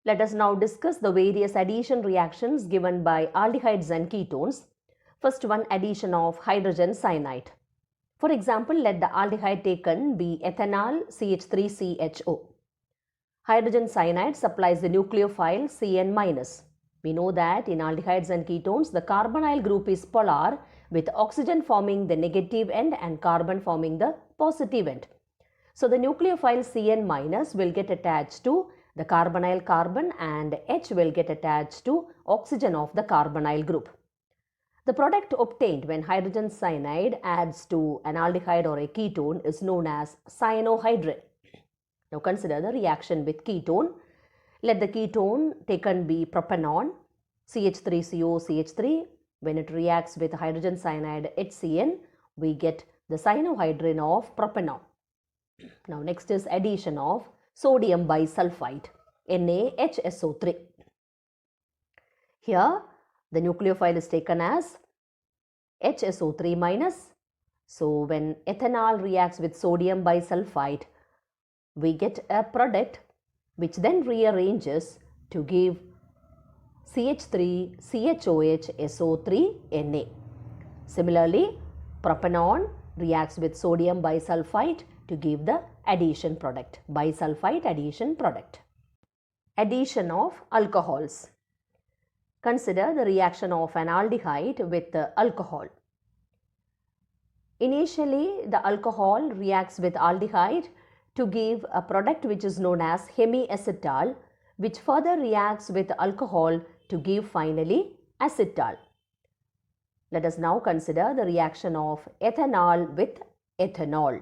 Let us now discuss the various addition reactions given by aldehydes and ketones. First one, addition of hydrogen cyanide. For example, let the aldehyde taken be ethanol CH3CHO. Hydrogen cyanide supplies the nucleophile Cn-. We know that in aldehydes and ketones, the carbonyl group is polar with oxygen forming the negative end and carbon forming the positive end. So the nucleophile Cn- will get attached to the carbonyl carbon and H will get attached to oxygen of the carbonyl group. The product obtained when hydrogen cyanide adds to an aldehyde or a ketone is known as cyanohydrin. Now consider the reaction with ketone. Let the ketone taken be propanol, CH3COCH3. When it reacts with hydrogen cyanide HCN, we get the cyanohydrin of propanol. Now next is addition of sodium bisulfite, NaHSO3. Here the nucleophile is taken as HSO3-. So when ethanol reacts with sodium bisulfite, we get a product which then rearranges to give CH3CHOHSO3Na. Similarly, propanol reacts with sodium bisulfite to give the addition product, bisulfite addition product. Addition of alcohols. Consider the reaction of an aldehyde with alcohol. Initially, the alcohol reacts with aldehyde to give a product which is known as hemiacetal, which further reacts with alcohol to give finally acetal. Let us now consider the reaction of ethanol with ethanol.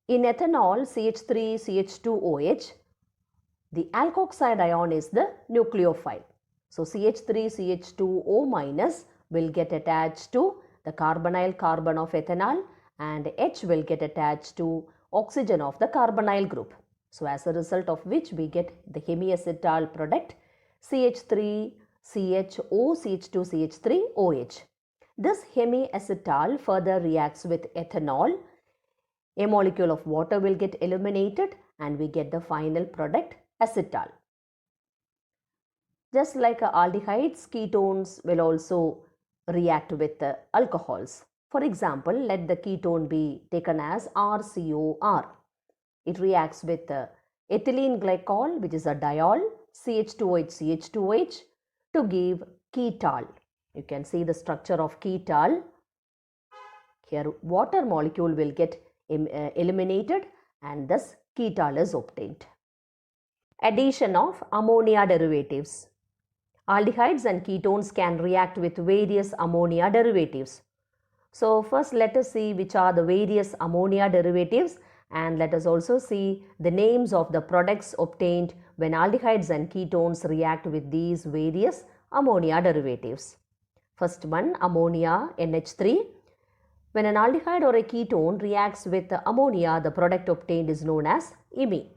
In ethanol CH3CH2OH, the alkoxide ion is the nucleophile. So CH3CH2O- will get attached to the carbonyl carbon of ethanol and H will get attached to oxygen of the carbonyl group. So as a result of which we get the hemiacetal product CH3CHO-CH2CH3OH. This hemiacetal further reacts with ethanol. A molecule of water will get eliminated and we get the final product acetal. Just like aldehydes, ketones will also react with alcohols. For example, let the ketone be taken as RCOR. It reacts with ethylene glycol, which is a diol, CH2OH to give ketol. You can see the structure of ketol. Here water molecule will get eliminated and thus ketol is obtained. Addition of ammonia derivatives. Aldehydes and ketones can react with various ammonia derivatives. So first let us see which are the various ammonia derivatives, and let us also see the names of the products obtained when aldehydes and ketones react with these various ammonia derivatives. First one, ammonia NH3. When an aldehyde or a ketone reacts with ammonia, the product obtained is known as imine.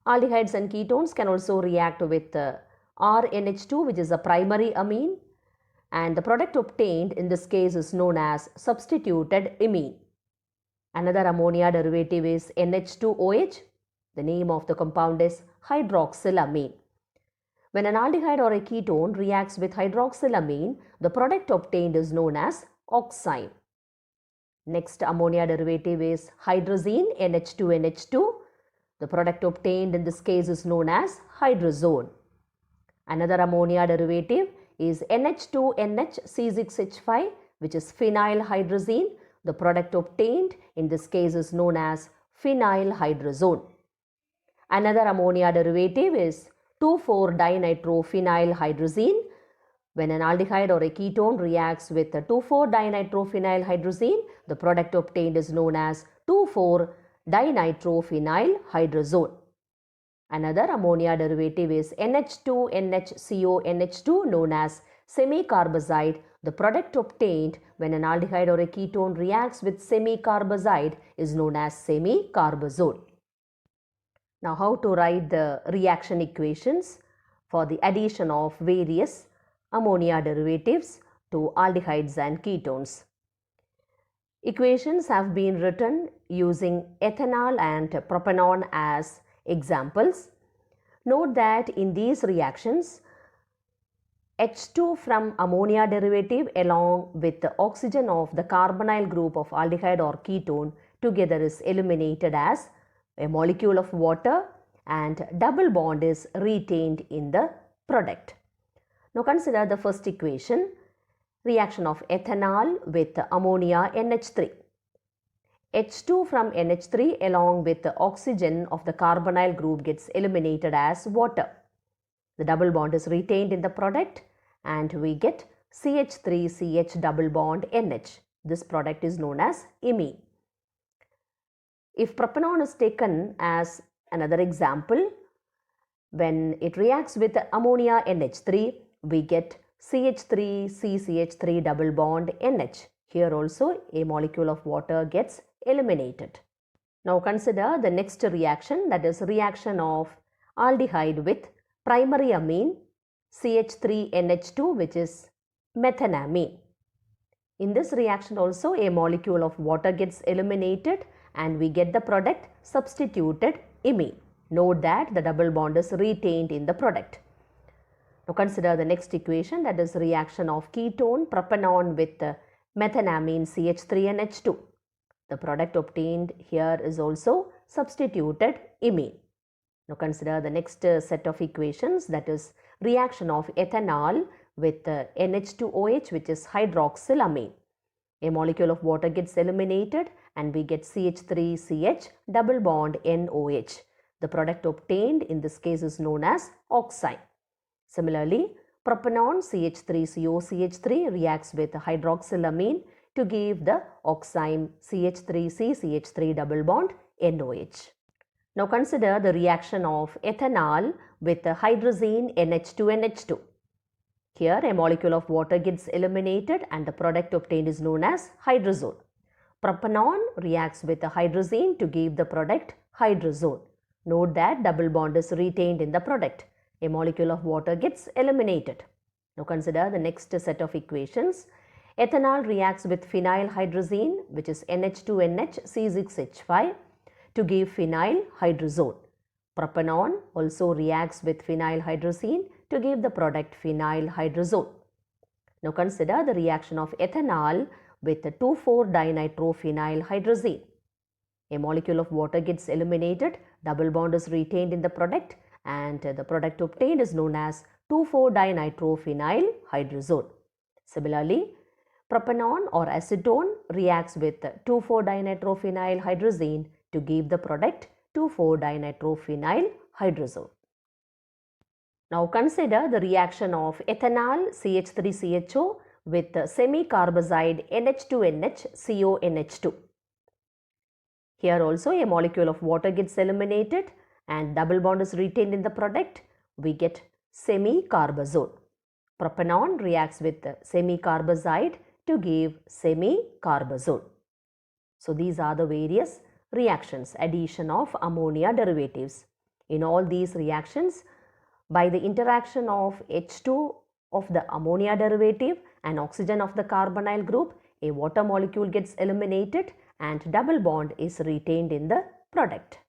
Aldehydes and ketones can also react with RNH2, which is a primary amine, and the product obtained in this case is known as substituted imine. Another ammonia derivative is NH2OH. The name of the compound is hydroxylamine. When an aldehyde or a ketone reacts with hydroxylamine, the product obtained is known as oxime. Next ammonia derivative is hydrazine NH2NH2. The product obtained in this case is known as hydrazone. Another ammonia derivative is NH2NHC6H5, which is phenylhydrazine. The product obtained in this case is known as phenylhydrazone. Another ammonia derivative is 2,4-dinitrophenylhydrazine. When an aldehyde or a ketone reacts with 2,4-dinitrophenylhydrazine, the product obtained is known as 2,4-dinitrophenylhydrazone. Another ammonia derivative is NH2NHCONH2, known as semicarbazide. The product obtained when an aldehyde or a ketone reacts with semicarbazide is known as semicarbazole. Now how to write the reaction equations for the addition of various ammonia derivatives to aldehydes and ketones. Equations have been written using ethanol and propanol as examples. Note that in these reactions, H2 from ammonia derivative along with the oxygen of the carbonyl group of aldehyde or ketone together is eliminated as a molecule of water and double bond is retained in the product. Now consider the first equation, reaction of ethanol with ammonia NH3. H2 from NH3 along with the oxygen of the carbonyl group gets eliminated as water. The double bond is retained in the product and we get CH3CH double bond NH. This product is known as imine. If propanol is taken as another example, when it reacts with ammonia NH3, we get CH3CCH3 double bond NH. Here also a molecule of water gets eliminated. Now consider the next reaction, that is reaction of aldehyde with primary amine CH3NH2, which is methenamine. In this reaction also a molecule of water gets eliminated and we get the product substituted imine. Note that the double bond is retained in the product. Now consider the next equation, that is reaction of ketone propanone with methenamine CH3NH2. The product obtained here is also substituted imine. Now consider the next set of equations, that is reaction of ethanol with NH2OH, which is hydroxylamine. A molecule of water gets eliminated and we get CH3CH double bond NOH. The product obtained in this case is known as oxime. Similarly, propanone CH3COCH3 reacts with hydroxylamine to give the oxime CH3CCH3 double bond NOH. Now consider the reaction of ethanol with hydrazine NH2NH2. Here a molecule of water gets eliminated and the product obtained is known as hydrazone. Propanone reacts with hydrazine to give the product hydrazone. Note that double bond is retained in the product. A molecule of water gets eliminated. Now consider the next set of equations. Ethanol reacts with phenylhydrazine, which is NH2NH C6H5 to give phenylhydrazone. Propanone also reacts with phenylhydrazine to give the product phenylhydrazone. Now consider the reaction of ethanol with 2,4-dinitrophenylhydrazine. A molecule of water gets eliminated, double bond is retained in the product and the product obtained is known as 2,4-dinitrophenylhydrazone. Similarly, propanone or acetone reacts with 2,4-dinitrophenylhydrazine to give the product 2,4-dinitrophenylhydrazone. Now consider the reaction of ethanol CH3CHO with semi-carbazide NH2NH CONH2. Here also a molecule of water gets eliminated and double bond is retained in the product. We get semi-carbazole. Propanone reacts with semi-carbazide to give semi-carbazole. So these are the various reactions, addition of ammonia derivatives. In all these reactions, by the interaction of H2 of the ammonia derivative and oxygen of the carbonyl group, a water molecule gets eliminated and double bond is retained in the product.